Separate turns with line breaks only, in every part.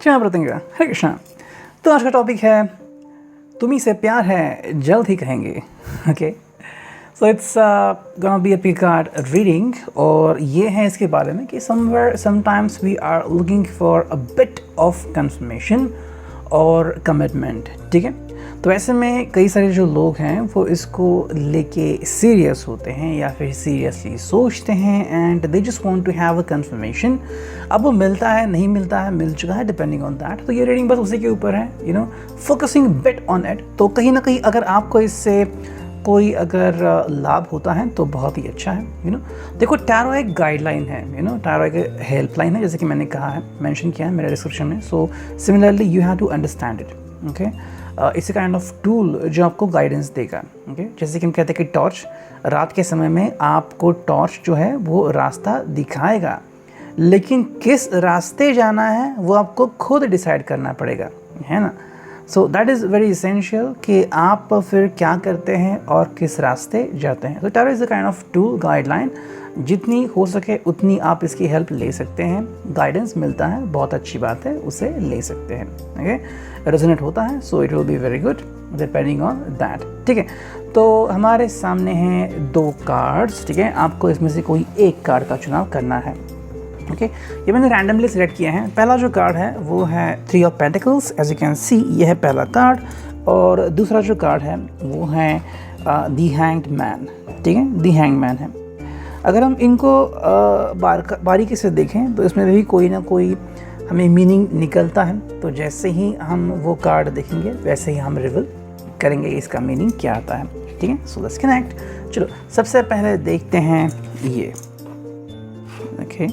क्षमा प्रतिज्ञा हरे कृष्णा। तो आज का टॉपिक है तुम्ही से प्यार है जल्द ही कहेंगे। Okay, so it's gonna be a pick card reading और ये है इसके बारे में कि somewhere sometimes we are looking for a bit of confirmation और कमिटमेंट। ठीक है, तो ऐसे में कई सारे जो लोग हैं वो इसको लेके सीरियस होते हैं या फिर सीरियसली सोचते हैं and they just want to have a confirmation. अब वो मिलता है नहीं मिलता है, मिल चुका है, डिपेंडिंग ऑन दैट। तो ये रीडिंग बस उसी के ऊपर है, you no, focusing bit on it. तो कहीं ना कहीं अगर आपको इससे कोई अगर लाभ होता है तो बहुत ही अच्छा है। यू नो, देखो टैरो एक गाइडलाइन है, यू नो, टैरो एक हेल्पलाइन है, जैसे कि मैंने कहा है, मेंशन किया है मेरे डिस्क्रिप्शन में। So similarly you have to understand it. Okay, it's a kind of tool जो आपको गाइडेंस देगा। ओके, जैसे कि हम कहते हैं कि टॉर्च, रात के समय में आपको टॉर्च जो है वो रास्ता दिखाएगा, लेकिन किस रास्ते जाना है वो आपको खुद डिसाइड करना पड़ेगा, है ना। So that is very essential कि आप फिर क्या करते हैं और किस रास्ते जाते हैं। तो tarot is a kind of tool, guideline, जितनी हो सके उतनी आप इसकी हेल्प ले सकते हैं। गाइडेंस मिलता है, बहुत अच्छी बात है, उसे ले सकते हैं। ओके, रेजोनेट होता है, so it will be very good depending on that. ठीक है, तो हमारे सामने हैं 2 कार्ड्स। ठीक है, आपको इसमें से कोई एक कार्ड का चुनाव करना है। ओके, ये मैंने रैंडमली सिलेक्ट किया है। पहला जो कार्ड है वो है 3 of pentacles, as you can see, ये है पहला कार्ड। और दूसरा जो कार्ड है वो है दी हैंग्ड मैन। ठीक है, दी हैंग्ड मैन है। अगर हम इनको बारीकी से देखें तो इसमें भी कोई ना कोई हमें मीनिंग निकलता है। तो जैसे ही हम वो कार्ड देखेंगे वैसे ही हम रिवील करेंगे इसका मीनिंग क्या आता है। ठीक है, सो लेट्स कनेक्ट। चलो सबसे पहले देखते हैं ये। Okay,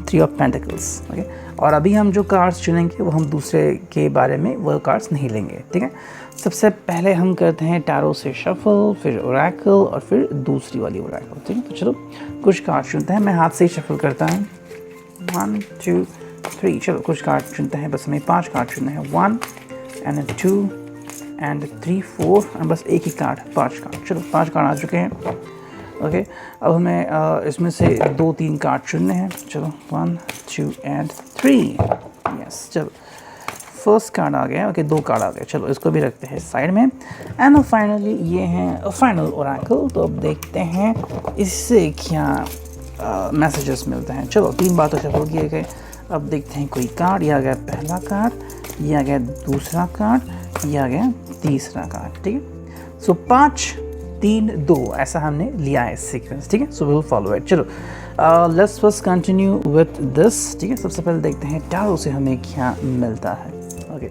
3 of pentacles. ओके, और अभी हम जो कार्ड्स चुनेंगे वो हम दूसरे के बारे में वो कार्ड्स नहीं लेंगे। ठीक है, सबसे पहले हम करते हैं टैरो से शफल, फिर ओरेकल और फिर दूसरी वाली ओरेकल। ठीक है, तो चलो कुछ कार्ड चुनते हैं। मैं हाथ से ही शफल करता हूँ। 1 2 3। चलो कुछ कार्ड चुनते हैं, बस हमें 5 कार्ड चुनने हैं। 1 एंड 2 एंड 3 4 एंड बस एक ही कार्ड, 5 कार्ड। चलो 5 कार्ड आ चुके हैं। ओके, अब हमें इसमें से 2-3 कार्ड चुनने हैं। चलो 1 2 एंड 3। यस, चलो फर्स्ट कार्ड आ गया। ओके, 2 कार्ड आ गए। चलो इसको भी रखते हैं साइड में। एंड फाइनली ये हैं फाइनल ओरेकल। तो अब देखते हैं इससे क्या मैसेजेस मिलते हैं। चलो 3 बार तो शफल किए गए। अब देखते हैं कोई कार्ड। ये आ गया पहला कार्ड, ये आ गया दूसरा कार्ड, ये आ गया तीसरा कार्ड। ठीक है, सो 5 3 2 ऐसा हमने लिया है सीक्वेंस। ठीक है, सो विल फॉलो इट। चलो let's first continue with this. ठीक है, सबसे पहले देखते हैं टैरो से हमें क्या मिलता है। ओके,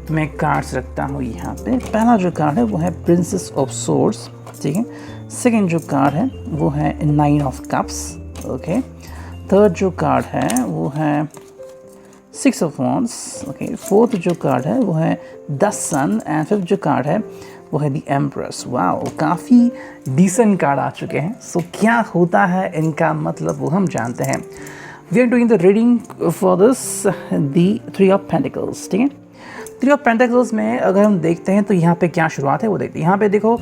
तो मैं कार्ड्स रखता हूँ यहाँ पे। पहला जो कार्ड है वो है प्रिंसेस ऑफ सोर्ड्स। ठीक है, सेकेंड जो कार्ड है वो है 9 ऑफ कप्स। ओके, थर्ड जो कार्ड है वो है 6 ऑफ वॉन्ड्स। ओके, फोर्थ जो कार्ड है वो है द सन एंड फिफ्थ जो कार्ड है वो है दी एम्प्रेस। वाओ, काफ़ी डिसेंट कार्ड आ चुके हैं। सो क्या होता है इनका मतलब वो हम जानते हैं। We are doing the reading for this the 3 of pentacles. ठीक है, 3 ऑफ पेंटिकल्स में अगर हम देखते हैं तो यहाँ पे क्या शुरुआत है वो देखते हैं। यहाँ पे देखो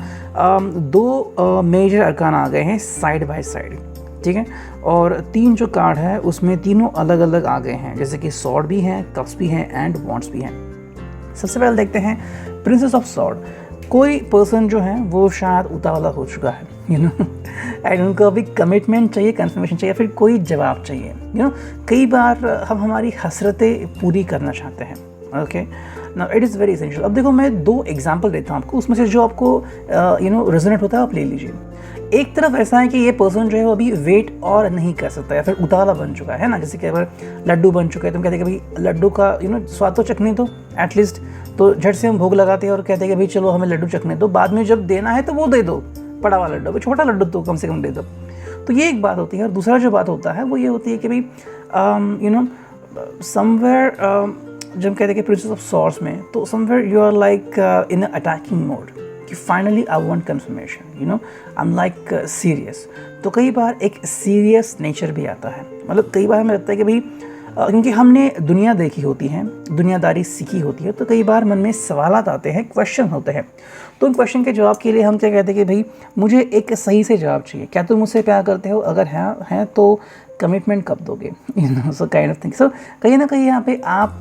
2 मेजर अरकान आ गए हैं साइड बाय साइड। ठीक है, और 3 जो कार्ड है उसमें तीनों अलग अलग आ गए हैं, जैसे कि सॉर्ड भी हैं, कप्स भी हैं एंड वॉन्ड्स भी हैं। सबसे पहले देखते हैं प्रिंसेस ऑफ सॉर्ड। कोई पर्सन जो है वो शायद उतावला हो चुका है, यू नो, एंड उनको अभी कमिटमेंट चाहिए, कंफर्मेशन चाहिए, फिर कोई जवाब चाहिए। यू नो, कई बार हम हमारी हसरतें पूरी करना चाहते हैं। Okay, now it is very essential. अब देखो मैं 2 एग्जांपल देता हूँ आपको, उसमें से जो आपको यू नो रेजोनेट होता है आप ले लीजिए। एक तरफ ऐसा है कि ये पर्सन जो है वो अभी वेट और नहीं कर सकता या फिर उतावला बन चुका है ना, जैसे कि अगर लड्डू बन चुके हैं तो हम कहते हैं कि भाई लड्डू का यू नो स्वाद तो चखने दो एटलीस्ट। तो झट से हम भोग लगाते हैं और कहते हैं कि भाई चलो हमें लड्डू चखने दो, बाद में जब देना है तो वो दे दो, बड़ा वाला लड्डू, छोटा लड्डू तो कम से कम दे दो। तो ये एक बात होती है। और दूसरा जो बात होता है वो ये होती है कि भाई यू नो समवेयर जब कहते हैं कि प्रिंसेस ऑफ सॉर्ड्स में, तो somewhere you are like in attacking mode कि finally I want confirmation, you know, I am like serious. तो कई बार एक सीरियस नेचर भी आता है। मतलब कई बार हमें लगता है कि भाई क्योंकि हमने दुनिया देखी होती है, दुनियादारी सीखी होती है, तो कई बार मन में सवालात आते हैं, क्वेश्चन होते हैं। तो उन क्वेश्चन के जवाब के लिए हम क्या कहते हैं कि भाई मुझे एक सही से जवाब चाहिए, क्या तुम मुझसे प्यार करते हो, अगर है तो कमिटमेंट कब दोगे, सो काइंड ऑफ थिंग। सो कहीं ना कहीं यहाँ पे आप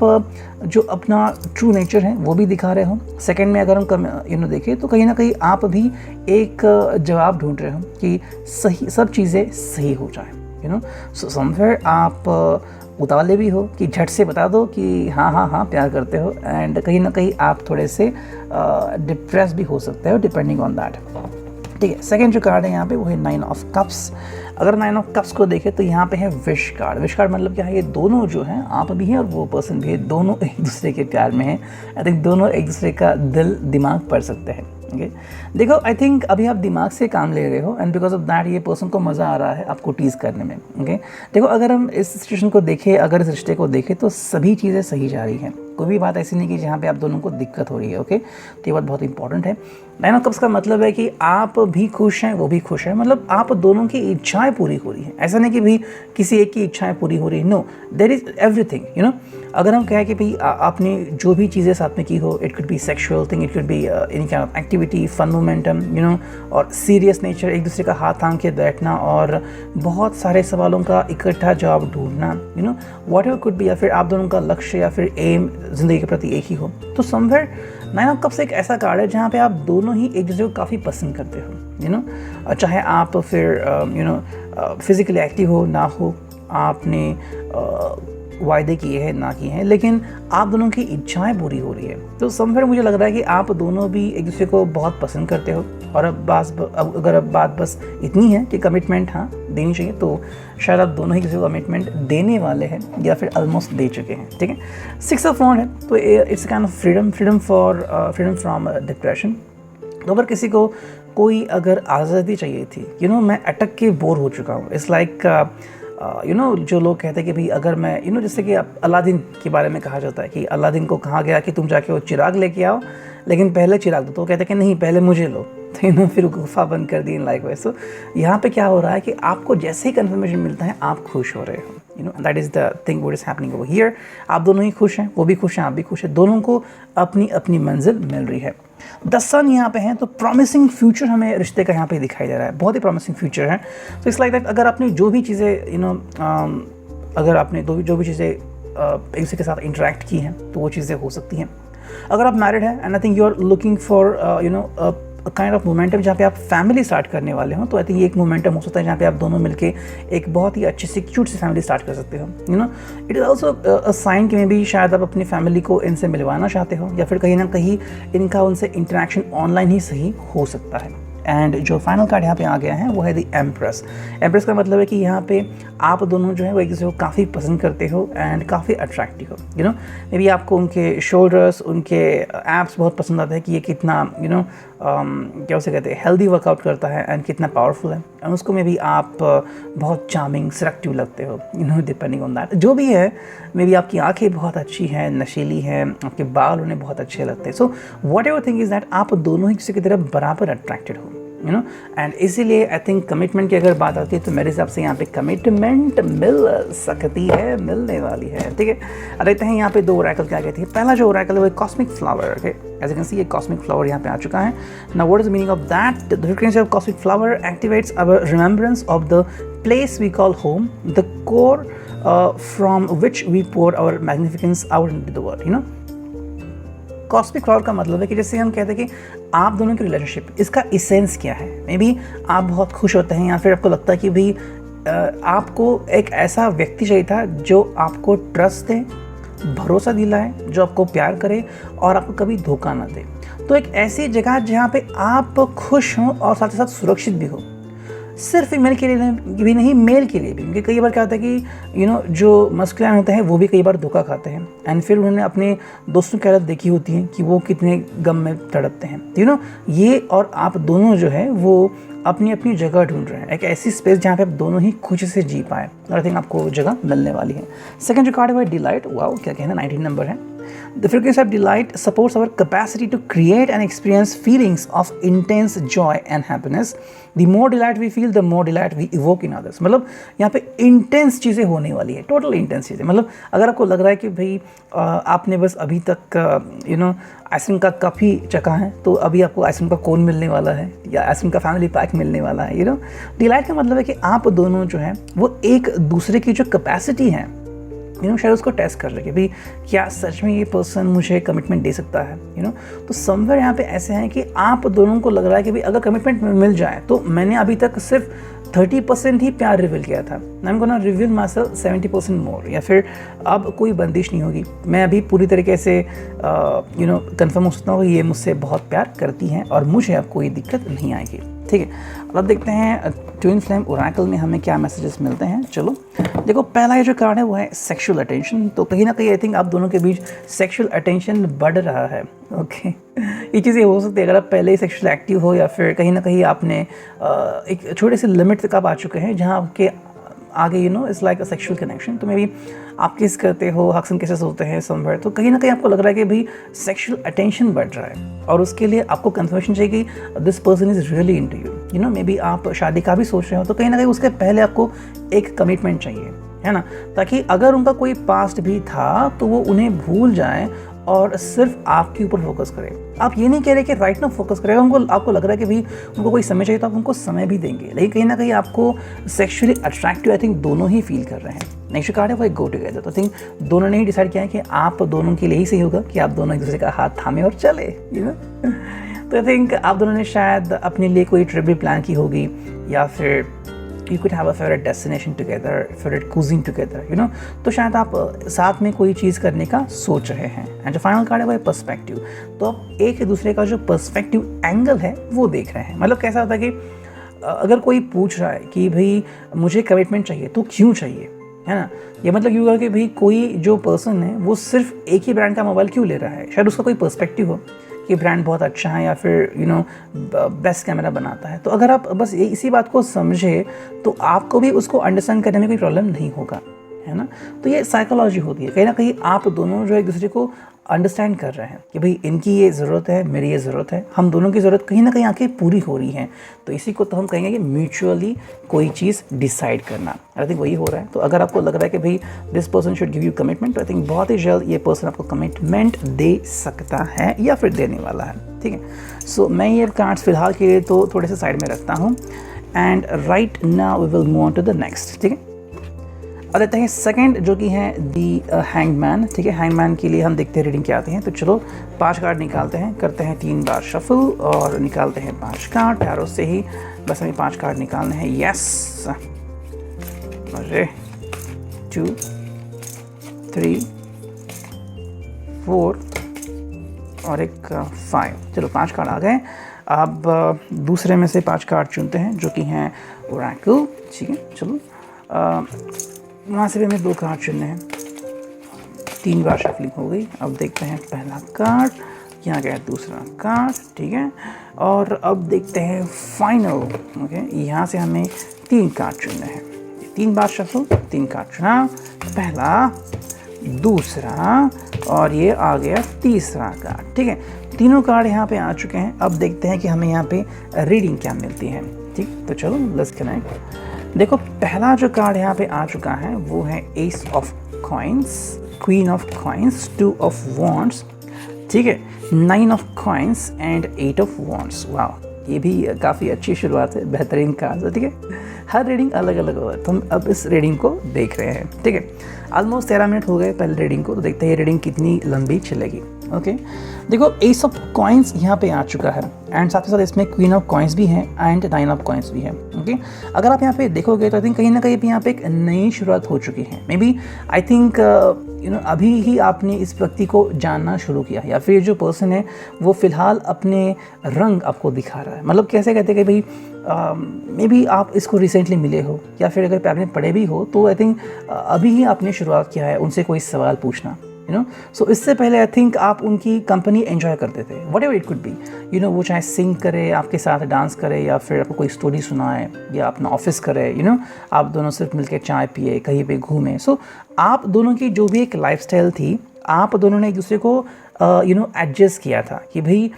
जो अपना ट्रू नेचर है वो भी दिखा रहे हो। सेकंड में अगर हम देखें तो कहीं ना कहीं आप भी एक जवाब ढूंढ रहे हो कि सही सब चीज़ें सही हो जाए। सो समवेयर आप उतावले भी हो कि झट से बता दो कि हाँ हाँ हाँ प्यार करते हो, एंड कहीं ना कहीं आप थोड़े से डिप्रेस भी हो सकते हो डिपेंडिंग ऑन दैट। ठीक है, सेकंड जो कार्ड है यहाँ पे वो है 9 ऑफ कप्स। अगर 9 ऑफ कप्स को देखें तो यहाँ पे है विश कार्ड। विश कार्ड मतलब क्या है, ये दोनों जो हैं, आप भी हैं और वो पर्सन भी है, दोनों एक दूसरे के प्यार में हैं। आई थिंक दोनों एक दूसरे का दिल दिमाग पढ़ सकते हैं। ओके, देखो आई थिंक अभी आप दिमाग से काम ले रहे हो, एंड बिकॉज ऑफ दैट ये पर्सन को मज़ा आ रहा है आपको टीज़ करने में। ओके, देखो अगर हम इस सिचुएशन को देखें, अगर इस रिश्ते को देखें तो सभी चीज़ें सही जा रही हैं, कोई भी बात ऐसी नहीं कि जहाँ पे आप दोनों को दिक्कत हो रही है। ओके, तो ये बात बहुत इंपॉर्टेंट है। 9 ऑफ कप्स का मतलब है कि आप भी खुश हैं, वो भी खुश है, मतलब आप दोनों की इच्छाएं पूरी हो रही हैं। ऐसा नहीं कि भाई किसी एक की इच्छाएं पूरी हो रही है, नो, देयर इज एवरीथिंग। अगर हम कहें कि भाई आपने जो भी चीज़ें साथ में की हो, it could be sexual thing, it could be any kind of activity, fun momentum, और सीरियस नेचर, एक दूसरे का हाथ थाम के बैठना और बहुत सारे सवालों का इकट्ठा जवाब ढूंढना, वॉट एवर कुड बी, या फिर आप दोनों का लक्ष्य या फिर एम ज़िंदगी के प्रति एक ही हो। तो समवेयर 9 ऑफ कप्स एक ऐसा कार्ड है जहाँ पे आप दोनों ही एक दूसरे को काफ़ी पसंद करते हो। चाहे आप फिर फिज़िकली एक्टिव हो ना हो, आपने वायदे किए हैं ना किए हैं, लेकिन आप दोनों की इच्छाएं पूरी हो रही है। तो समवेयर मुझे लग रहा है कि आप दोनों भी एक दूसरे को बहुत पसंद करते हो। और अगर बात बस इतनी है कि कमिटमेंट हाँ देनी चाहिए, तो शायद आप दोनों ही किसी को कमिटमेंट देने वाले हैं या फिर ऑलमोस्ट दे चुके हैं। ठीक है, 6 ऑफ वॉन्ड है, तो it's kind of freedom from depression. तो अगर किसी को कोई अगर आज़ादी चाहिए थी, मैं अटक के बोर हो चुका हूँ, इट्स लाइक जो लोग कहते हैं कि भाई अगर मैं जैसे कि अलादीन के बारे में कहा जाता है कि अलादीन को कहा गया कि तुम जाके वो चिराग लेके आओ, लेकिन पहले चिराग दो, तो वो कहते हैं कि नहीं पहले मुझे लो, तो फिर गुफा बंद कर दी इन लाइक वैसे। यहाँ पे क्या हो रहा है कि आपको जैसे ही कन्फर्मेशन मिलता है आप खुश हो रहे हो, that is the thing what is happening over here. आप दोनों ही खुश हैं, वो भी खुश हैं, आप भी खुश हैं, दोनों को अपनी अपनी मंजिल मिल रही है। 10 सन यहाँ पे हैं, तो प्रॉमिसिंग फ्यूचर हमें रिश्ते का यहाँ पे दिखाई दे रहा है, बहुत ही प्रॉमिसिंग फ्यूचर है। तो इट्स लाइक दैट अगर आपने जो भी चीज़ें अगर आपने जो भी चीज़ें एक दूसरे के साथ इंटरेक्ट की हैं तो वो चीज़ें हो सकती हैं। अगर आप मैरिड हैं and I think you are looking for kind of momentum जहाँ पे आप फैमिली स्टार्ट करने वाले हो, तो आई थिंक ये एक मोमेंटम हो सकता है जहाँ पे आप दोनों मिलके एक बहुत ही अच्छी सी क्यूट सी फैमिली स्टार्ट कर सकते हो। It is also a sign कि मे बी शायद आप अपनी फैमिली को इनसे मिलवाना चाहते हो, या फिर कहीं ना कहीं इनका उनसे इंटरेक्शन ऑनलाइन ही सही हो सकता है। एंड जो फाइनल कार्ड यहाँ पे आ गया है वो है द एम्प्रेस। एम्प्रेस का मतलब है कि यहाँ पे आप दोनों जो है वो एक दूसरे को काफ़ी पसंद करते हो एंड काफ़ी अट्रैक्टिव हो। मे बी आपको उनके शोल्डर्स, उनके एप्स बहुत पसंद आते हैं कि ये कितना क्या उसे कहते हैं हेल्दी वर्कआउट करता है एंड कितना पावरफुल है, एंड उसको में भी आप बहुत चार्मिंग सेलेक्टिव लगते हो, डिपेंडिंग ऑन दैट। जो भी है, मे बी आपकी आंखें बहुत अच्छी हैं, नशीली हैं, आपके बाल उन्हें बहुत अच्छे लगते हैं। So what ever thing is that आप दोनों ही किसी की तरफ बराबर अट्रैक्टेड हो, एंड इसीलिए आई थिंक कमिटमेंट की अगर बात आती है तो मेरे हिसाब से यहाँ पे कमिटमेंट मिल सकती है, मिलने वाली है। ठीक है, देखते हैं यहाँ पे 2 ओरेकल क्या कहती है। पहला जो ओरेकल है वो cosmic flower. Okay, as you can see ये कॉस्मिक फ्लावर यहाँ पे आ चुका है। Now what is the meaning of that? The frequency of cosmic flower activates our remembrance of the place we call home, the core from which we pour our magnificence out into the world. Cosmic flower का मतलब है कि जैसे हम कहते हैं कि आप दोनों की रिलेशनशिप, इसका इसेंस क्या है। मे बी आप बहुत खुश होते हैं या फिर आपको लगता है कि भाई आपको एक ऐसा व्यक्ति चाहिए था जो आपको ट्रस्ट दे, भरोसा दिलाए, जो आपको प्यार करे और आपको कभी धोखा ना दे। तो एक ऐसी जगह जहाँ पे आप खुश हों और साथ ही साथ सुरक्षित भी हो, सिर्फ फीमेल के लिए भी नहीं, मेल के लिए भी। क्योंकि कई बार क्या होता है कि जो मस्कुलिन होते हैं वो भी कई बार धोखा खाते हैं, एंड फिर उन्होंने अपने दोस्तों की हालत देखी होती है कि वो कितने गम में तड़पते हैं। ये और आप दोनों जो है वो अपनी अपनी जगह ढूंढ रहे हैं, एक ऐसी स्पेस जहाँ पे आप दोनों ही खुशी से जी पाए, और आई थिंक आपको जगह मिलने वाली है। सेकंड जो कार्ड है वो डिलाइट। वाओ, क्या कहना, 19 नंबर है। The frequency of delight supports our capacity to create and experience feelings of intense joy and happiness. The more delight we feel, the more delight we evoke in others. मतलब यहाँ पे intense चीज़ें होने वाली है, total intense चीज़ें। मतलब अगर आपको लग रहा है कि भाई आपने बस अभी तक आइसक्रीम का कप ही चखा है, तो अभी आपको आइसक्रीम का कोन मिलने वाला है या आइसक्रीम का फैमिली पैक मिलने वाला है। डिलाइट का मतलब है कि आप दोनों जो हैं वो एक दूसरे की जो कैपेसिटी है शायद उसको टेस्ट कर रहे कि भाई क्या सच में ये पर्सन मुझे कमिटमेंट दे सकता है। तो समवेयर यहाँ पे ऐसे हैं कि आप दोनों को लग रहा है कि भाई अगर कमिटमेंट मिल जाए तो मैंने अभी तक सिर्फ 30% ही प्यार रिवील किया था, I am gonna reveal my self 70% मोर, या फिर अब कोई बंदिश नहीं होगी, मैं अभी पूरी तरीके से कंफर्म हो सकता हूँ कि ये मुझसे बहुत प्यार करती हैं और मुझे अब कोई दिक्कत नहीं आएगी। ठीक है, अब देखते हैं ट्विन फ्लेम ओरेकल में हमें क्या मैसेजेस मिलते हैं। चलो देखो, पहला ये जो कार्ड है वो है सेक्सुअल अटेंशन। तो कहीं ना कहीं आई थिंक आप दोनों के बीच सेक्सुअल अटेंशन बढ़ रहा है। ओके, ये चीज़ें हो सकती है अगर आप पहले ही सेक्सुअल एक्टिव हो, या फिर कहीं ना कहीं आपने एक छोटे से लिमिट तक आप आ चुके हैं जहाँ आपके आगे it's like a sexual connection. तो मे बी आप किस करते हो, हक्स एंड किसेस होते हैं समवेयर, तो कहीं ना कहीं आपको लग रहा है कि भाई सेक्सुअल अटेंशन बढ़ रहा है और उसके लिए आपको कंफर्मेशन चाहिए कि this person is really into you. May be आप शादी का भी सोच रहे हो, तो कहीं ना कहीं उसके पहले आपको एक कमिटमेंट चाहिए, है ना, ताकि अगर उनका कोई पास्ट भी था तो वो उन्हें भूल जाए और सिर्फ आपके ऊपर फोकस करें। आप ये नहीं कह रहे कि राइट ना फोकस करें, आपको लग रहा है कि भाई उनको कोई समय चाहिए तो आप उनको समय भी देंगे, लेकिन कहीं ना कहीं आपको सेक्सुअली अट्रैक्टिव आई थिंक दोनों ही फील कर रहे हैं। नेक्स्ट कार्ड है वो एक गो टुगेदर। तो आई थिंक दोनों ने ही डिसाइड किया है कि आप दोनों के लिए ही सही होगा कि आप दोनों एक दूसरे का हाथ थामे और चले। तो आई थिंक आप दोनों ने शायद अपने लिए कोई ट्रिप भी प्लान की होगी, या फिर you could have a favorite destination together, favorite cuisine together, तो शायद आप साथ में कोई चीज़ करने का सोच रहे हैं। एंड जो फाइनल कार्ड है वो है पर्सपेक्टिव। तो आप एक दूसरे का जो पर्सपेक्टिव एंगल है वो देख रहे हैं। मतलब कैसा होता है कि अगर कोई पूछ रहा है कि भाई मुझे कमिटमेंट चाहिए तो क्यों चाहिए, है ना, ये मतलब क्यों होगा कि भाई कोई जो पर्सन है वो सिर्फ एक ही ब्रांड का मोबाइल क्यों ले रहा है, शायद उसका कोई पर्सपेक्टिव हो कि ब्रांड बहुत अच्छा है या फिर बेस्ट कैमरा बनाता है। तो अगर आप बस इसी बात को समझे तो आपको भी उसको अंडरस्टैंड करने में कोई प्रॉब्लम नहीं होगा, है ना। तो ये साइकोलॉजी होती है, कहीं ना कहीं आप दोनों जो एक दूसरे को अंडरस्टैंड कर रहे हैं कि भाई इनकी ये ज़रूरत है, मेरी ये ज़रूरत है, हम दोनों की ज़रूरत कहीं ना कहीं आके पूरी हो रही है। तो इसी को तो हम कहेंगे कि म्यूचुअली कोई चीज़ डिसाइड करना। आई थिंक वही हो रहा है। तो अगर आपको लग रहा है कि भाई this person should give you commitment, तो आई थिंक बहुत ही जल्द ये पर्सन आपको कमिटमेंट दे सकता है या फिर देने वाला है। ठीक है, सो मैं ये कार्ड्स फिलहाल के लिए तो थोड़े से साइड में रखता हूँ, and right now we will move on to the next. ठीक है, और देखते हैं सेकंड जो कि है दी हैंगमैन। ठीक है, हैंगमैन के लिए हम देखते हैं रीडिंग क्या आते हैं। तो चलो 5 कार्ड निकालते हैं, करते हैं 3 बार शफल और निकालते हैं 5 कार्ड। प्यारों से ही बस हमें 5 कार्ड निकालने हैं। यस, अरे 2 3 4 और एक 5। चलो 5 कार्ड आ गए। अब दूसरे में से 5 कार्ड चुनते हैं जो कि हैं ओरेकल। ठीक है, चलो वहाँ से भी हमें 2 कार्ड चुनने हैं। 3 बार शफलिंग हो गई। अब देखते हैं पहला कार्ड, यहाँ गया दूसरा कार्ड। ठीक है, और अब देखते हैं फाइनल। ओके, यहाँ से हमें 3 कार्ड चुनने हैं। 3 बार शफल, 3 कार्ड चुना, पहला, दूसरा और ये आ गया तीसरा कार्ड। ठीक है, तीनों कार्ड यहाँ पे आ चुके हैं। अब देखते हैं कि हमें यहाँ पे रीडिंग क्या मिलती है। ठीक, तो चलो लेट्स कनेक्ट। देखो, पहला जो कार्ड यहाँ पे आ चुका है वो है S of coins, queen of coins, 2 of wands, ठीक है, 9 of coins and 8 of wands. वाह, ये भी काफ़ी अच्छी शुरुआत है, बेहतरीन कार्ड। ठीक है, हर रीडिंग अलग अलग होगा, तो हम अब इस रीडिंग को देख रहे हैं। ठीक है, ऑलमोस्ट 13 मिनट हो गए पहले रीडिंग को, तो देखते हैं ये रीडिंग कितनी लंबी चलेगी। ओके, देखो एस ऑफ कॉइन्स यहाँ पे आ चुका है एंड साथ ही साथ इसमें क्वीन ऑफ कॉइन्स भी है एंड 9 ऑफ कॉइन्स भी है। ओके, अगर आप यहाँ पे देखोगे तो आई थिंक कहीं ना कहीं यहाँ पे एक नई शुरुआत हो चुकी है। मे बी आई थिंक अभी ही आपने इस व्यक्ति को जानना शुरू किया, या फिर जो पर्सन है वो फ़िलहाल अपने रंग आपको दिखा रहा है। मतलब कैसे कहते हैं कि भाई मे बी आप इसको रिसेंटली मिले हो, या फिर अगर आपने पढ़े भी हो तो आई थिंक अभी ही आपने शुरुआत किया है उनसे कोई सवाल पूछना। You know. सो इससे पहले आई थिंक आप उनकी कंपनी एंजॉय करते थे, what ever it could B, you know. वो चाहे सिंग करे, आपके साथ डांस करे, या फिर आपको कोई स्टोरी सुनाए, या अपना ऑफिस करे, यू नो। आप दोनों सिर्फ मिलकर चाय पिए, कहीं पे घूमें। सो आप दोनों की जो भी एक लाइफस्टाइल थी, आप दोनों ने एक दूसरे को यू नो एडजस्ट किया था कि भाई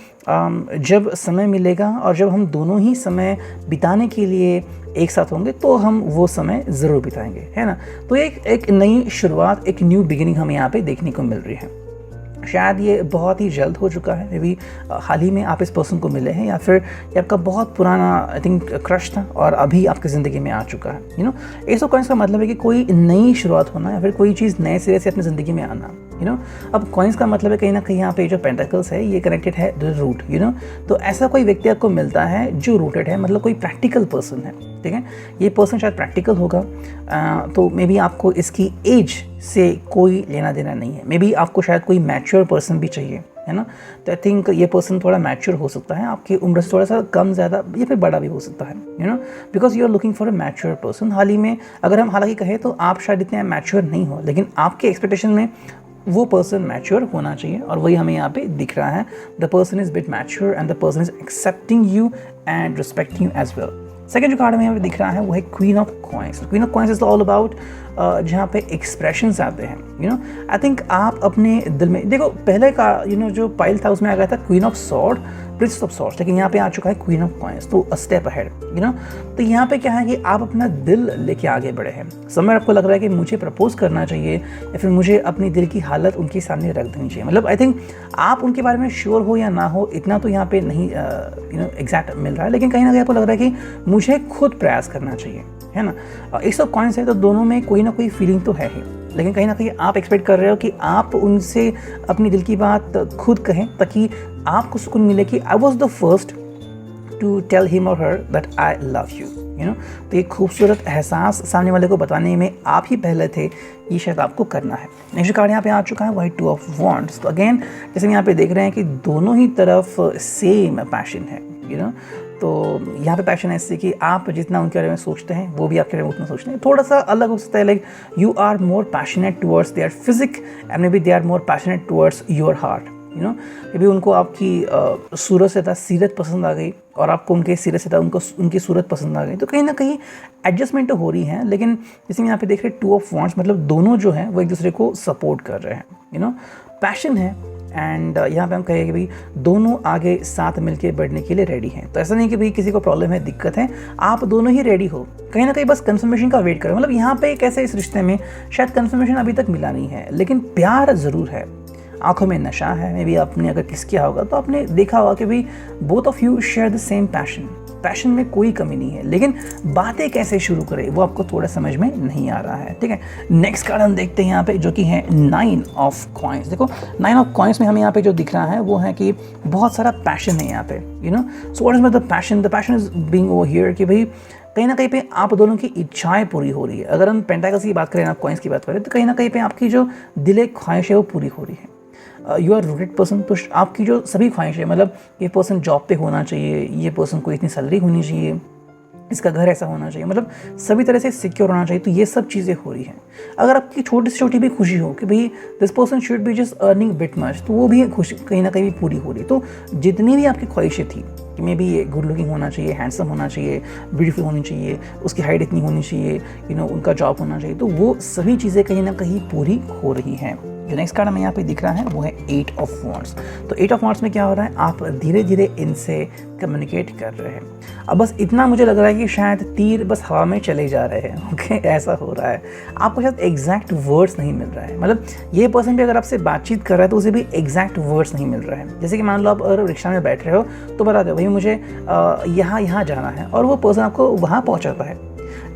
जब समय मिलेगा और जब हम दोनों ही समय बिताने के लिए एक साथ होंगे तो हम वो समय ज़रूर बिताएंगे, है ना। तो एक नई शुरुआत, एक न्यू बिगिनिंग हमें यहाँ पे देखने को मिल रही है। शायद ये बहुत ही जल्द हो चुका है, मे बी हाल ही में आप इस पर्सन को मिले हैं, या फिर ये आपका बहुत पुराना आई थिंक क्रश था और अभी आपकी ज़िंदगी में आ चुका है, you no. S of coins का मतलब है कि कोई नई शुरुआत होना या फिर कोई चीज़ नए सिरे से अपनी ज़िंदगी में आना, यू नो। अब कॉइंस का मतलब है कहीं ना कहीं यहाँ पे जो पेंटाकल्स है ये कनेक्टेड है द रूट, यू नो। तो ऐसा कोई व्यक्ति आपको मिलता है जो रूटेड है, मतलब कोई प्रैक्टिकल पर्सन है, ठीक है। ये पर्सन शायद प्रैक्टिकल होगा, तो मे बी आपको इसकी एज से कोई लेना देना नहीं है। मे बी आपको शायद कोई मैच्योर पर्सन भी चाहिए, है ना। तो आई थिंक ये पर्सन थोड़ा मैच्योर हो सकता है, आपकी उम्र से थोड़ा सा कम ज़्यादा या फिर बड़ा भी हो सकता है, you know, because you are looking for a mature person. हाल ही में अगर हम हालांकि कहें तो आप शायद इतने मैच्योर नहीं हो, लेकिन आपके एक्सपेक्टेशन में वो पर्सन मैच्योर होना चाहिए, और वही हमें यहाँ पे दिख रहा है। The person is bit mature and the person is accepting you and respecting you as well. Second जो कार्ड हमें यहाँ पे दिख रहा है वो है queen of coins. Queen of coins is all about जहाँ पे एक्सप्रेशंस आते हैं, यू नो। आई थिंक आप अपने दिल में देखो, पहले का यू नो जो पाइल था उसमें आ गया था queen of sword, Prince of swords, लेकिन यहाँ पे आ चुका है क्वीन ऑफ कॉइंस, तो a step ahead, you know. तो यहाँ पे क्या है कि आप अपना दिल लेके आगे बढ़े हैं। समय आपको लग रहा है कि मुझे प्रपोज करना चाहिए या फिर मुझे अपनी दिल की हालत उनके सामने रख देनी चाहिए। मतलब आई थिंक आप उनके बारे में श्योर हो या ना हो, इतना तो यहाँ पे नहीं यू नो एग्जैक्ट मिल रहा है, लेकिन कहीं ना कहीं आपको लग रहा है कि मुझे खुद प्रयास करना चाहिए, है ना। एस ऑफ कॉइंस है तो दोनों में कोई ना कोई फीलिंग तो है ही, लेकिन कहीं ना कहीं आप एक्सपेक्ट कर रहे हो कि आप उनसे अपनी दिल की बात खुद कहें ताकि आपको सुकून मिले कि I was the first to tell him और her that I love you, you know. तो एक खूबसूरत एहसास सामने वाले को बताने में आप ही पहले थे, ये शायद आपको करना है। नेक्स्ट कार्ड यहाँ पे आ चुका है वो है टू ऑफ वॉन्ड्स। तो अगेन जैसे हम यहाँ पे देख रहे हैं कि दोनों ही तरफ सेम पैशन है, यू नो। तो यहाँ पे पैशन ऐसे कि आप जितना उनके बारे में सोचते हैं वो भी आपके बारे में उतना सोचते हैं। थोड़ा सा अलग हो सकता है, like you are more passionate towards their physique and maybe they are more passionate towards your heart, you know. Maybe उनको आपकी सूरत से था सीरत पसंद आ गई और आपको उनके सिरे से था उनको उनकी सूरत पसंद आ गई, तो कहीं ना कहीं एडजस्टमेंट तो हो रही है। लेकिन जैसे यहाँ पे देख रहे हैं टू ऑफ वॉन्ड्स, मतलब दोनों जो हैं वो एक दूसरे को सपोर्ट कर रहे हैं, यू नो। पैशन है एंड यहाँ पे हम कहें कि भाई दोनों आगे साथ मिलके बढ़ने के लिए रेडी हैं। तो ऐसा नहीं कि भाई किसी को प्रॉब्लम है, दिक्कत है, आप दोनों ही रेडी हो, कहीं ना कहीं बस कंफर्मेशन का वेट करो। मतलब यहाँ पे कैसे इस रिश्ते में शायद कंफर्मेशन अभी तक मिला नहीं है, लेकिन प्यार ज़रूर है, आंखों में नशा है। मे बी आपने अगर किस किया होगा तो आपने देखा होगा कि भाई both of you share the same passion, passion में कोई कमी नहीं है, लेकिन बातें कैसे शुरू करें वो आपको थोड़ा समझ में नहीं आ रहा है, ठीक है। नेक्स्ट कार्ड हम देखते हैं यहाँ पे जो कि है 9 ऑफ कॉइंस। देखो 9 ऑफ कॉइंस में हमें यहाँ पे जो दिख रहा है वो है कि बहुत सारा पैशन है यहाँ पे, you know. So what is the passion? The passion is being over here कि भाई कहीं ना कहीं पे आप दोनों की इच्छाएं पूरी हो रही है। अगर हम पेंटाकल्स की बात करें ना, कॉइंस की बात करें, तो कहीं ना कहीं पे आपकी जो दिल की ख्वाहिश है वो पूरी हो रही है। यू आर रूटेड पर्सन, तो आपकी जो सभी ख्वाहिश है, मतलब ये पर्सन जॉब पे होना चाहिए, ये पर्सन को इतनी सैलरी होनी चाहिए, इसका घर ऐसा होना चाहिए, मतलब सभी तरह से सिक्योर होना चाहिए, तो ये सब चीज़ें हो रही हैं। अगर आपकी छोटी से छोटी भी खुशी हो कि भाई this person should be just earning bit much, तो वो भी खुशी कहीं ना कहीं भी पूरी हो रही। तो जितनी भी आपकी ख्वाहिशें थी कि मे बी ये गुड लुकिंग होना चाहिए, हैंडसम होना चाहिए, ब्यूटीफुल होनी चाहिए, उसकी हाइट इतनी होनी चाहिए, यू नो, उनका जॉब होना चाहिए, तो वो सभी चीज़ें कहीं ना कहीं पूरी हो रही हैं। जो नेक्स्ट कार्ड हमें यहाँ पे दिख रहा है वो है 8 ऑफ वॉन्ड्स। तो 8 ऑफ वॉन्ड्स में क्या हो रहा है, आप धीरे धीरे इनसे कम्युनिकेट कर रहे हैं। अब बस इतना मुझे लग रहा है कि शायद तीर बस हवा में चले जा रहे हैं, ओके, ऐसा हो रहा है। आपको शायद एग्जैक्ट वर्ड्स नहीं मिल रहा है, मतलब ये पर्सन भी अगर आपसे बातचीत कर रहा है तो उसे भी एग्जैक्ट वर्ड्स नहीं मिल रहा है। जैसे कि मान लो आप अगर रिक्शा में बैठ रहे हो तो बता दो भाई मुझे यहाँ जाना है, और वो पर्सन आपको वहाँ पहुँचाता है।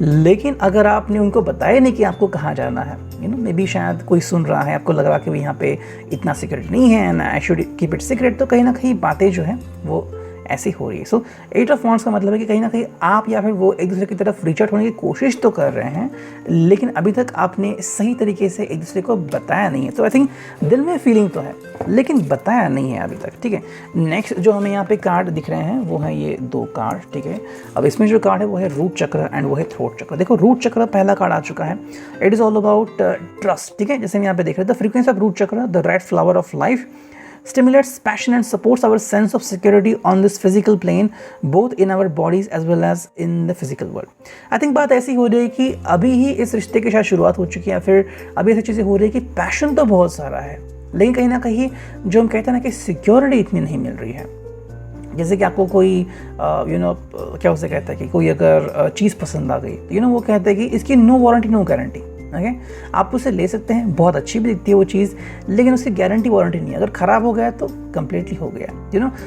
लेकिन अगर आपने उनको बताया नहीं कि आपको कहाँ जाना है, यू नो, मे बी शायद कोई सुन रहा है, आपको लग रहा है कि यहाँ पे इतना सीक्रेट नहीं है and I should keep it secret, तो कहीं ना कहीं बातें जो है वो ऐसी हो रही है। सो 8 ऑफ वांड्स का मतलब है कि कहीं ना कहीं आप या फिर वो एक दूसरे की तरफ रीच आउट होने की कोशिश तो कर रहे हैं, लेकिन अभी तक आपने सही तरीके से एक दूसरे को बताया नहीं है। तो आई थिंक दिल में फीलिंग तो है, लेकिन बताया नहीं है अभी तक, ठीक है। नेक्स्ट जो हमें यहाँ पे कार्ड दिख रहे हैं वो है ये 2 कार्ड, ठीक है। अब इसमें जो कार्ड है वो है रूट चक्र एंड वो है थ्रोट चक्र। देखो रूट चक्र पहला कार्ड आ चुका है, it is all about trust, ठीक है। जैसे हम यहाँ पे देख रहे हैं, द फ्रीक्वेंसी ऑफ रूट चक्र, the red flower of life, stimulates passion and supports our sense of security on this physical plane, both in our bodies as well as in the physical world. I think बात ऐसी हो रही है कि अभी ही इस रिश्ते की शायद शुरुआत हो चुकी है, फिर अभी ऐसी चीज़ें हो रही है कि पैशन तो बहुत सारा है, लेकिन कहीं ना कहीं जो हम कहते हैं ना कि सिक्योरिटी इतनी नहीं मिल रही है। जैसे कि आपको कोई क्या उसे कहता है कि कोई अगर चीज़ पसंद आ गई तो वो कहते हैं कि इसकी no warranty no guarantee, okay. आप उसे ले सकते हैं, बहुत अच्छी भी दिखती है वो चीज़, लेकिन उसकी गारंटी वारंटी नहीं है। अगर ख़राब हो गया तो कम्प्लीटली हो गया।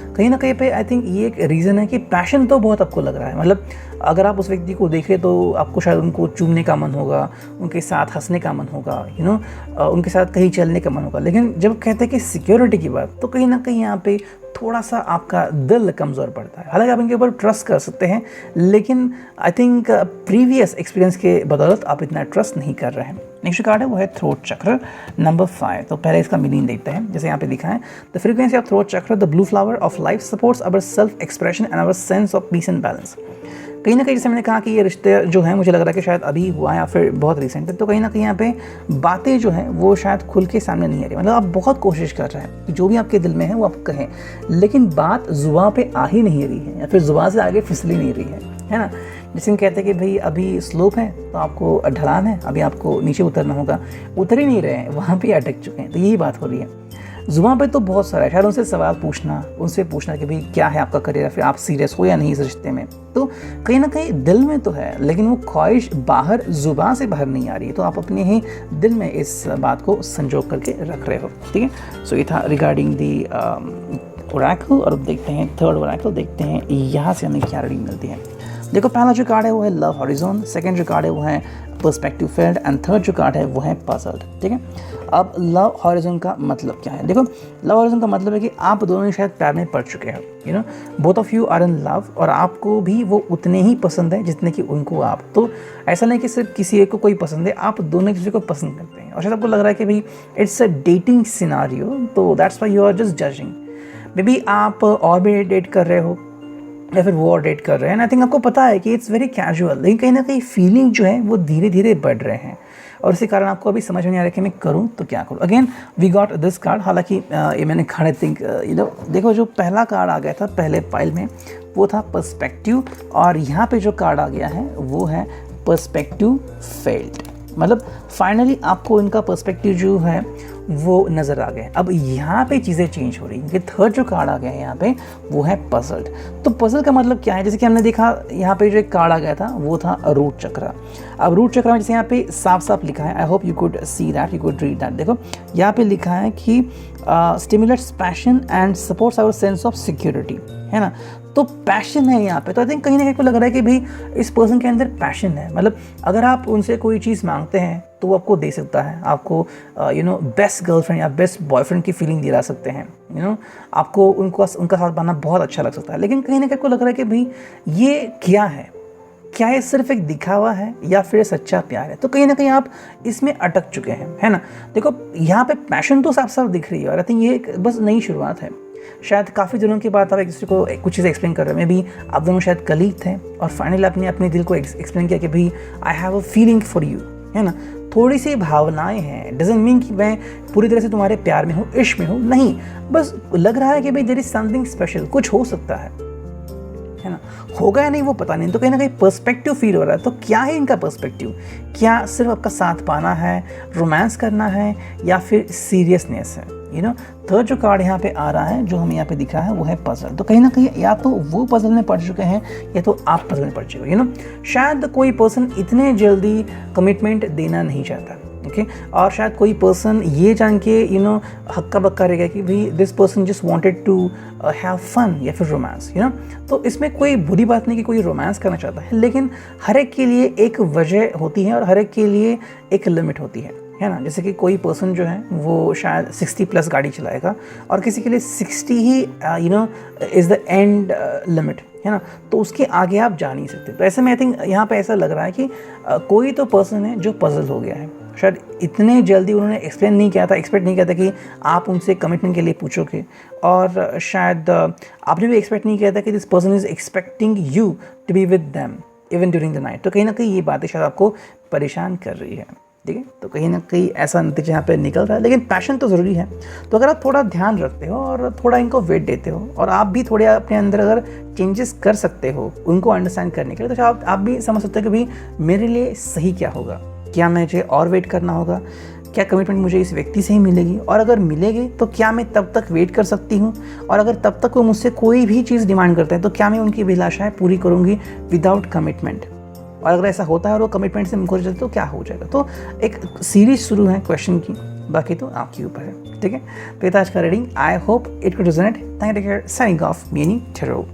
कहीं ना कहीं पे आई थिंक ये एक रीज़न है कि पैशन तो बहुत आपको लग रहा है। मतलब अगर आप उस व्यक्ति को देखें तो आपको शायद उनको चूमने का मन होगा, उनके साथ हंसने का मन होगा, उनके साथ कहीं चलने का मन होगा, लेकिन जब कहते हैं कि सिक्योरिटी की बात, तो कहीं ना कहीं यहाँ पे थोड़ा सा आपका दिल कमज़ोर पड़ता है। हालांकि आप इनके ऊपर ट्रस्ट कर सकते हैं, लेकिन आई थिंक प्रीवियस एक्सपीरियंस के बदौलत आप इतना ट्रस्ट नहीं कर रहे हैं। नेक्स्ट कार्ड है वो है थ्रोट चक्र नंबर 5। तो पहले इसका मीनिंग देखते हैं। जैसे यहाँ पे लिखा है, द फ्रीक्वेंसी ऑफ थ्रोट चक्र, the blue flower of life, supports our self expression and our sense of peace and balance. कहीं ना कहीं जैसे मैंने कहा कि ये रिश्ते जो हैं, मुझे लग रहा है कि शायद अभी हुआ है या फिर बहुत रिसेंट है, तो कहीं ना कहीं यहाँ पे बातें जो हैं वो शायद खुल के सामने नहीं आ रही। मतलब आप बहुत कोशिश कर रहे हैं कि जो भी आपके दिल में है वो आप कहें, लेकिन बात जुबान पे आ ही नहीं रही है या फिर जुबान से आगे फिसली नहीं रही है ना। जैसे हम कहते हैं कि भाई अभी स्लोप है तो आपको ढलान है, अभी आपको नीचे उतरना होगा, उतर ही नहीं रहे हैं, वहाँ पे अटक चुके हैं। तो यही बात हो रही है। जुबान पे तो बहुत सारा है, शायद उनसे सवाल पूछना, उनसे पूछना कि भाई क्या है आपका करियर, फिर आप सीरियस हो या नहीं इस रिश्ते में। तो कहीं ना कहीं दिल में तो है, लेकिन वो ख्वाहिश बाहर जुबान से बाहर नहीं आ रही है। तो आप अपने ही दिल में इस बात को संजो करके रख रहे हो, ठीक है। सो ये था रिगार्डिंग दी ओरेकल। और अब देखते हैं थर्ड ओरेकल, देखते हैं यहाँ से हमें क्या रीडिंग मिलती है। देखो पहला जो कार्ड है वो है लव हॉरिजॉन, सेकंड जो कार्ड है वो है पर्सपेक्टिव फील्ड एंड थर्ड जो कार्ड है वो है पजल्ड, ठीक है। अब लव हॉरिजॉन का मतलब क्या है? देखो लव हॉरिजॉन का मतलब है कि आप दोनों शायद प्यार में पड़ चुके हो, both of you are in love, और आपको भी वो उतने ही पसंद है जितने कि उनको आप। तो ऐसा नहीं कि सिर्फ किसी एक को कोई पसंद है, आप दोनों एक दूसरे को पसंद करते हैं, और शायद आपको लग रहा है कि भाई इट्स अ डेटिंग सिनारियो, तो that's why you are just judging. Maybe आप और भी डेट कर रहे हो या फिर वो और डेट कर रहे हैं, आई थिंक आपको पता है कि इट्स वेरी कैजुअल, लेकिन कहीं ना कहीं फीलिंग जो है वो धीरे धीरे बढ़ रहे हैं, और इसी कारण आपको अभी समझ में नहीं आ रहा कि मैं करूं तो क्या करूं। Again we got this card. हालांकि ये मैंने कार्ड आई थिंक देखो जो पहला कार्ड आ गया था पहले पाइल में वो था पर्सपेक्टिव, और यहाँ पे जो कार्ड आ गया है वो है पर्सपेक्टिव फेल्ड। मतलब फाइनली आपको इनका पर्सपेक्टिव जो है वो नज़र आ गए। अब यहाँ पे चीज़ें चेंज हो रही हैं, क्योंकि थर्ड जो कार्ड आ गया है यहाँ पे वो है पजल्ड। तो पजल का मतलब क्या है? जैसे कि हमने देखा यहाँ पे जो एक कार्ड आ गया था वो था रूट चक्र। अब रूट चक्र में जैसे यहाँ पे साफ साफ लिखा है, I hope you could see that, you could read that. देखो यहाँ पे लिखा है कि stimulates passion and supports our sense of security, है ना। तो पैशन है यहाँ पे। तो आई थिंक कहीं ना कहीं को लग रहा है कि भाई इस पर्सन के अंदर पैशन है। मतलब अगर आप उनसे कोई चीज़ मांगते हैं तो वो आपको दे सकता है, आपको बेस्ट गर्लफ्रेंड या बेस्ट बॉयफ्रेंड की फीलिंग दिला सकते हैं, आपको उनका साथ पाना बहुत अच्छा लग सकता है। लेकिन कहीं ना कहीं को लग रहा है कि भाई ये क्या है, क्या ये सिर्फ एक दिखावा है या फिर सच्चा प्यार है? तो कहीं ना कहीं आप इसमें अटक चुके हैं, है ना। देखो यहाँ पे पैशन तो साफ साफ दिख रही है, और आई थिंक ये बस नई शुरुआत है। शायद काफ़ी दिनों के बाद आप एक दूसरे को कुछ चीज़ें एक्सप्लेन कर रहे हैं, मे बी आप दोनों शायद कलीग थे और फाइनली आपने अपने दिल को एक्सप्लेन किया कि भाई I have a feeling for you, है ना। थोड़ी सी भावनाएं हैं, डजंट मीन कि मैं पूरी तरह से तुम्हारे प्यार में हूँ, इश्क में हूँ, नहीं, बस लग रहा है कि भाई देयर इज समथिंग स्पेशल, कुछ हो सकता है ना। होगा या नहीं वो पता नहीं। तो कहीं ना कहीं पर्सपेक्टिव फील हो रहा है। तो क्या है इनका पर्सपेक्टिव? क्या सिर्फ आपका साथ पाना है, रोमांस करना है, या फिर सीरियसनेस है? थर्ड जो कार्ड यहाँ पे आ रहा है, जो हमें यहाँ पे दिख रहा है वो है पजल। तो कहीं ना कहीं या तो वो पजल में पड़ चुके हैं या तो आप पजल में पड़ चुके हो। शायद कोई पर्सन इतने जल्दी कमिटमेंट देना नहीं चाहता, ओके। और शायद कोई पर्सन ये जान के हक्का बक्का रहेगा कि भाई this person just wanted to have fun या फिर रोमांस, तो इसमें कोई बुरी बात नहीं कि कोई रोमांस करना चाहता है, लेकिन हर एक के लिए एक वजह होती है और हर एक के लिए एक लिमिट होती है है ना। जैसे कि कोई पर्सन जो है वो शायद 60 प्लस गाड़ी चलाएगा और किसी के लिए 60 he is the end limit, है ना। तो उसके आगे आप जा नहीं सकते। तो ऐसे में आई थिंक यहाँ पे ऐसा लग रहा है कि कोई तो पर्सन है जो पजल हो गया है। शायद इतने जल्दी उन्होंने एक्सप्लेन नहीं किया था, एक्सपेक्ट नहीं किया था कि आप उनसे कमिटमेंट के लिए पूछोगे, और शायद आपने भी एक्सपेक्ट नहीं किया था कि this person is expecting you to be with them even during the night. तो कहीं ना कहीं ये बातें शायद आपको परेशान कर रही है, ठीक है। तो कहीं ना कहीं ऐसा नतीजा यहाँ पे निकल रहा है, लेकिन पैशन तो ज़रूरी है। तो अगर आप थोड़ा ध्यान रखते हो और थोड़ा इनको वेट देते हो और आप भी थोड़े अपने अंदर अगर चेंजेस कर सकते हो उनको अंडरस्टैंड करने के लिए, तो आप भी समझ सकते हो कि भाई मेरे लिए सही क्या होगा, क्या मुझे और वेट करना होगा, क्या कमिटमेंट मुझे इस व्यक्ति से ही मिलेगी, और अगर मिलेगी तो क्या मैं तब तक वेट कर सकती हूँ, और अगर तब तक वो मुझसे कोई भी चीज़ डिमांड करते हैं तो क्या मैं उनकी अभिलाषाएँ पूरी करूँगी विदाउट कमिटमेंट, और अगर ऐसा होता है और वो कमिटमेंट से मुकर जाते तो क्या हो जाएगा। तो एक सीरीज शुरू है क्वेश्चन की, बाकी तो आपके ऊपर है, ठीक है। तो आज का reading I hope it could resonate. Thank you, take care, signing off, मीनी ठेरो।